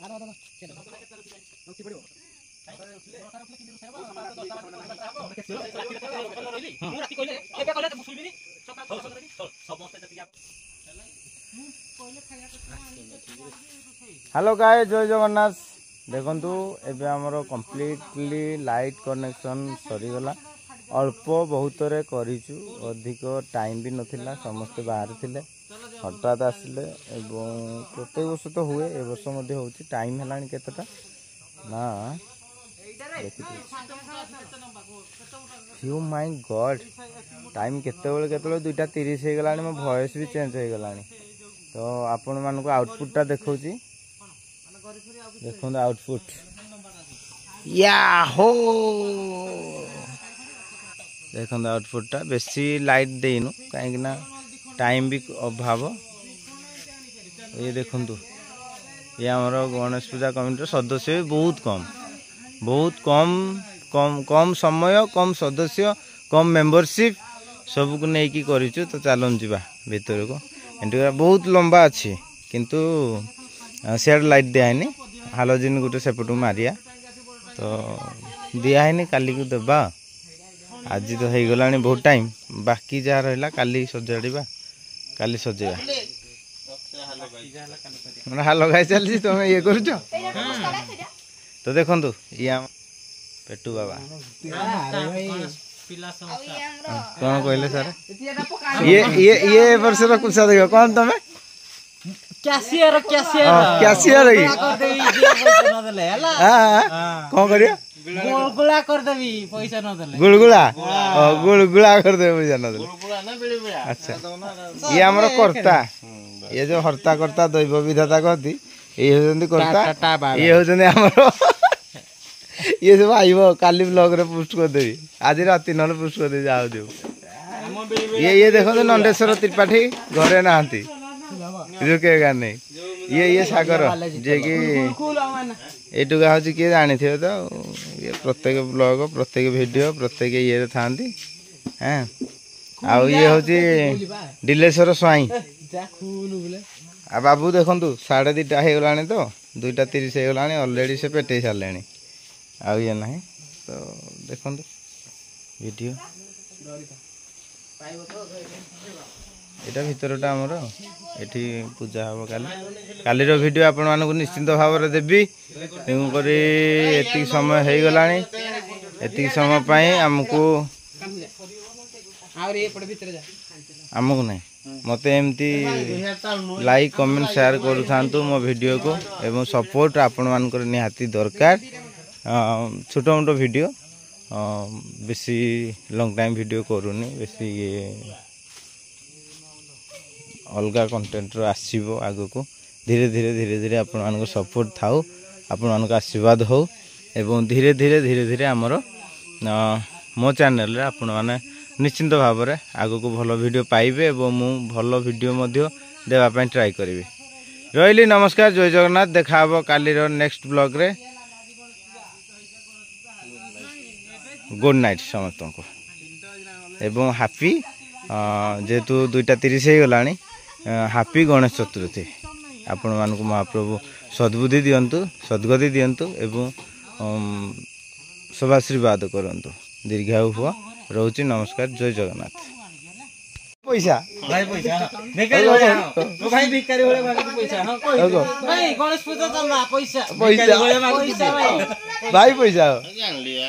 Hello guys, जय जगन्नाथ। देखंतु एबे हमरो कंप्लीटली लाइट कनेक्शन सरीगला। अल्प बहुत रे करिचु, अधिक टाइम भी नथिला, समस्त बाहर थिले, हठात आसिले एवं प्रत्येक वर्ष तो हुए, ए वर्ष मध्ये होउची। टाइम हेलानी केतटा ना यू माय गॉड, टाइम केतेबेले 2:30 हे गलानी। मो वॉइस भी चेंज हे गलानी। तो आपण मानको आउटपुट टा देखौची, देखो आउटपुट याहो। देखो आउटपुट टा बेसी लाइट देनु कहीं ना टाइम भी अभाव। ये देखंतु, ये हमारा गणेश पूजा कमिटी सदस्य बहुत कम, बहुत कम कम कम समय, कम सदस्य, कम मेंबरशिप सब को नहीं की करिचु। तो चलन जीवा भीतर को। एंटी बहुत लंबा अच्छी, किंतु शेड लाइट दियानी। हालोजिन गोटे सेपटू मारिया तो दियानी, काली को देबा। आज तो हो गला बहुत टाइम, बाकी जहाँ रहा काली सजाड़ा, काली सजेगा। हाल गाई चलती तुम ये कर। तो देखो ये पेटू बाबा कौन कहले सर, ये वर्ष कुर्सा देख कौन तुम कैशियर कैशियर कौन करियो गुलगुला कर देबी पैसा न देले। गुलगुला गुलगुला कर देबे पैसा न देले। अच्छा, ये हमर कर्ता, ये जो हर्ता कर्ता दैव विधाता कहती, ये होजंती कर्ता, ये होजंती हमर ये सब आइबो काली ब्लॉग रे पोस्ट कर देबी। आज राति न पोस्ट कर दे जाओ देव। ये देखो नंदेश्वर त्रिपाठी घरे नाहंती, रुकेगा नहीं। ये सागर जे कि एटुका हूँ किए जानी थे। तो ये प्रत्येक ब्लॉग, प्रत्येक वीडियो, प्रत्येक ये था हाँ। आउ ये हूँ डिलेश्वर स्वाई। आ बाबू देखु 2:30 हो गला, तो 2:30 हो गला अलरेडी से पेटे सारे। आउ ये ना तो देखु वीडियो यहाँ भीतरटा आमर एठी पूजा हम काली वीडियो आपण मानक निश्चिंत भाव में देवी। तेणुक एति समय हो गला, एति समय पाई आमको आमको नहीं मत एमती लाइक कमेंट शेयर करू था मो वीडियो को, एवं सपोर्ट आपण मानकर निहाती दरकार। छोट मोट वीडियो बेसी लॉन्ग टाइम वीडियो करूनी, बेसी ये अलगा कंटेंट आसो आग को। धीरे धीरे धीरे धीरे आपण मान सपोर्ट थाउ, आपण मान आशीर्वाद हो, एवं धीरे धीरे धीरे धीरे आमर मो चैनल रे आपण माने निश्चिंत भाव में आग को भल वीडियो पाइबे, एवं मु भल वीडियो मध्य देवा पई ट्राई करिवे। रहिली, नमस्कार, जय जगन्नाथ। देखा हबो काली रो नेक्स्ट ब्लॉग रे। गुड नाइट समस्त को, एवं हैप्पी जेहेतु 2:30 हो गला, हैप्पी गणेश चतुर्थी। आपण मानक महाप्रभु सद्बुद्धि दियंतु, सद्गति दियंतु, एवं शुभाशीर्वाद करंतु। दीर्घायु हुआ। रोची, नमस्कार, जय जगन्नाथ। पैसा भाई पैसा भिखारी होया तो भाई भिखारी होले मागे पैसा भाई गणेश पूजा चलना पैसा पैसा भाई पैसा जान लिया।